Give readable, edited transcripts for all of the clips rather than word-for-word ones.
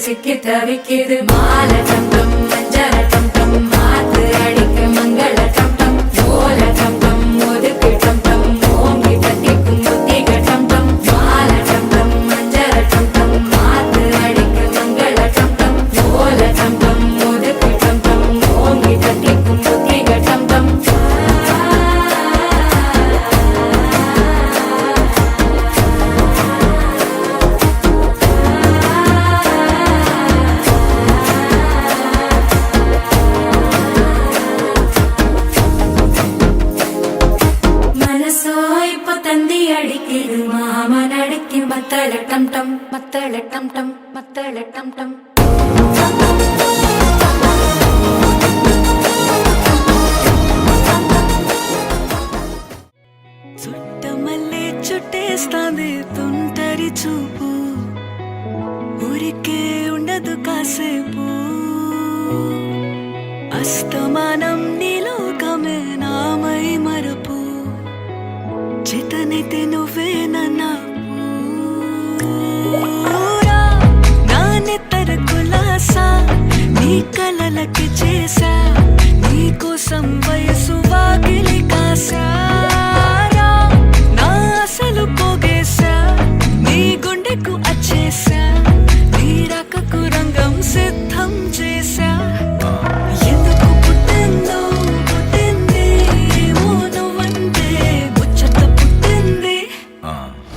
சிக்கி தவிக்குது மாலை டம்டம் மஞ்சள டம்டம் மாத்து அடிக்க மங்கள டம்டம் ஓல டம்டம் ஒதுக்கு டம்டம் ஓங்கி தட்டிக்கும் புத்திக டம்டம் மாலை டம்டம் மஞ்சள டம்டம் மாத்து அடிக்க மங்கள டம்டம் ஓல டம்டம் ஒதுக்கு டம்டம் ஓங்கி தட்டிக்கும் புத்திக டம்டம் அடிக்குது மாமன் அடிக்கு மத்தள டம் டம் மத்தள டம் டம் மத்தள டம் டம் చుట్టమల్లే చుట్టేస్తాంది తుంటరి చూపు ఊరికే ఉండదు కాసేపు అస్తమానం నీలోకమే నామై మరపు చేతనైతే నువ్వే నన్నా నానెత్తర కులాసా నీ కలలకి చేసా నీ కోసం వయసు వాకిలి కాసా నా అసలు పోగేసా నీ గుండెకు అచ్చేసా నీ రకకు రంగం సిద్ధం చేసా ఎందుకు పుట్టిందో పుట్టింది ఏమో నువ్వంటే ముచ్చట పుట్టింది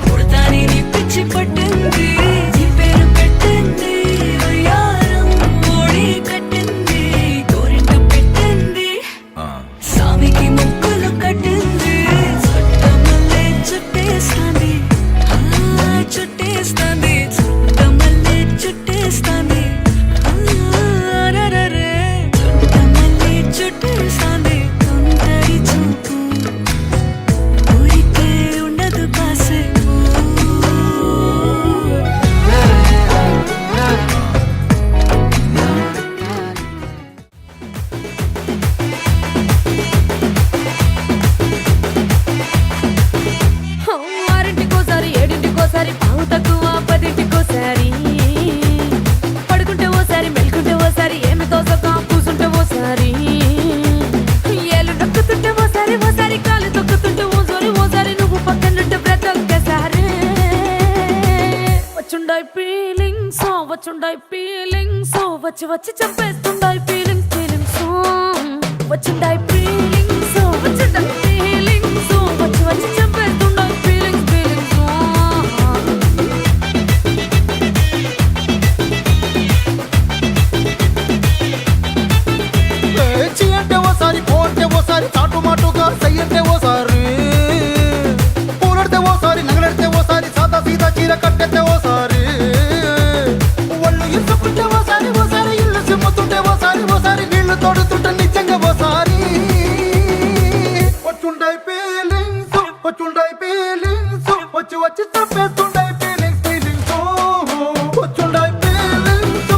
పుడతాని నీ పిచ్చి పట్టింది నీ పేరు పెట్టింది వయ్యారం ఓడి కట్టింది గోరింట పెట్టింది సామికి ముక్కులు కట్టింది చుట్టమల్లే చుట్టేస్తాంది చుట్టేస్తాంది చుట్టమల్లే చుట్టేస్తాంది రరరే చుట్టమల్లే చుట్టేస్తాంది తుంటరి చూపు ఊరికే ఉండదు కాసేపు ఆరింటికోసారి ఏడింటికోసారి పావు తక్కువ పదింటికోసారి పడుకుంటే ఓసారి మెలుకుంటే ఓసారి ఏమి తోసక కూసుంటే ఓసారి ఏళ్ళు నొక్కుతుంటే ఓసారి ఓసారి కాలు తొక్కుతుంటే ఓసారి ఓసారి నువ్వు పక్కనుంటే బ్రతొక్కసారి వచ్చుండాయి ఫీలింగ్స్ వచ్చి వచ్చి చంపేస్తుండాయి ఫీలింగ్స్ వచ్చుండాయి ఫీలింగ్స్ వచ్చుండాయి ఫీలింగ్స్ వచ్చి వచ్చి చంపేస్తుండాయి ఫీలింగ్స్ చీ అంటే ఓసారి పో అంటే ఓసారి చాటు మాటుగా సై అంటే ఓసారి పూలడితే ఓసారి నగలడితే ఓసారి సాదా సీదా చీర కట్టెత్తే ఓసారి ఒళ్ళు ఇసుకుంటే ఓసారి ఓసారి ఇల్లు సిమ్ముతుంటే ఓసారి ఓసారి నీళ్లు తోడుతుంటే నిజంగా ఓసారి వచ్చుండాయి ఫీలింగ్స్ వచ్చి వచ్చి చంపేస్తుండాయి ఫీలింగ్స్ వచ్చుండాయి ఫీలింగ్స్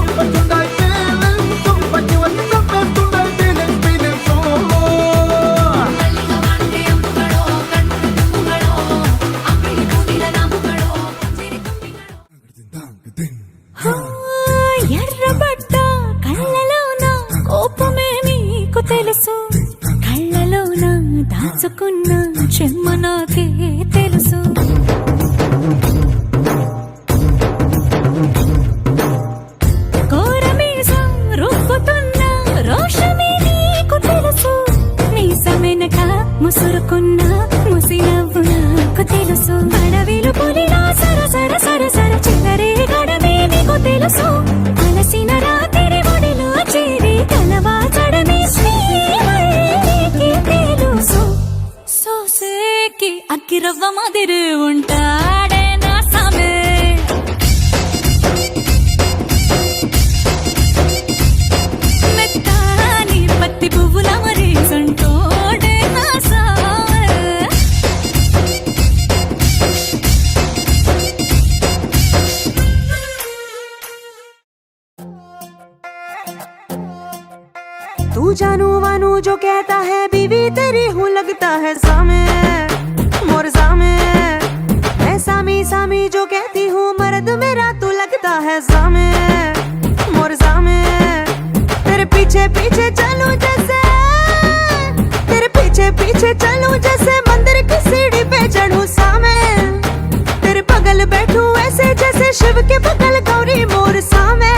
వచ్చి వచ్చి చంపేస్తుండాయి ఫీలింగ్స్ ఎర్రబడ్డ కళ్ళలోన కోపమే నీకు తెలుసు కళ్ళలోన దాచుకున్న చెమ్మ నాకే తెలుసు కోరమీసం రుక్కుతున్న రోషమే నీకు తెలుసు మీసమెనక ముసురుకున్న ముసినవ్వు నాకు తెలుసు అడవిలు పులిలా సరసర సరసర చిల్లరే గడమే నీకు తెలుసు అలసిన రాత్రి ఒడిలో చేరి కలవాచడమే శ్రీకి తెలుసు సోసేకి అక్కిరవ్వ మాదిరి ఉంటాడే నా సామే మెత్తాని పత్తి పువ్వుల మరి సంటోడే నా సామే तू जानू वानू जो कहता है बीवी तेरी हूँ लगता है सामे मोर सामे। मैं सामी सामी जो कहती हूँ मर्द मेरा तू लगता है सामे मोर सामे। तेरे पीछे पीछे चलूं जैसे तेरे पीछे पीछे चलूं जैसे मंदिर की सीढ़ी पे चढ़ूं सामे। तेरे बगल बैठूं ऐसे जैसे शिव के बगल गौरी मोर सामे।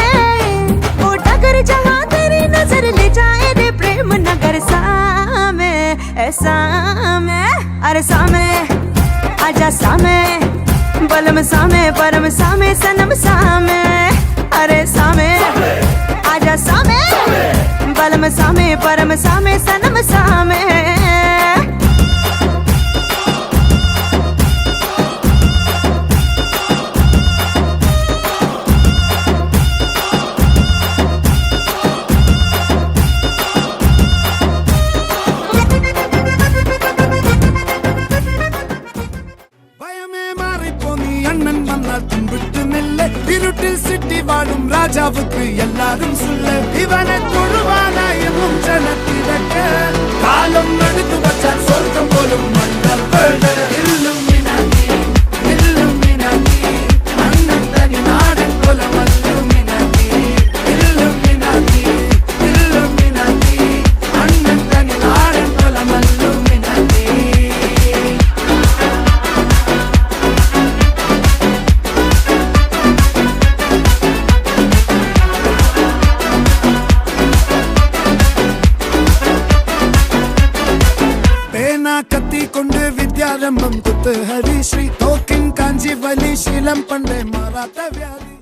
ओ डगर जहाँ तेरी नजर ले जाए रे प्रेम नगर सामे ऐसा मैं। अरे सामे आजा सामे बलम सामे परम सामे सनम सामे। अरे सामे आजा सामे बलम सामे परम सामे सनम सामे। ராஜாவுக்கு எல்லாரும் சொல்ல இவனை தொழுவானா என்னும் ஜனத்திரக்க காலம் நடுத்து வச்சான் சொர்க்கம் போலும் மன்னர் இல்லும் மினாதி அண்ணன் தனி நாடன் போல மல்லும் மினாதி இல்லும் மினாதி அண்ணன் தனி நாடன் போல மல்லும் மினாதி। கத்தி கொண்டு வித்யாரம்பம் குத்து ஹரி ஸ்ரீ தோக்கின் காஞ்சி வலி சீலம் பண்டை மாறாத்த வியாதி।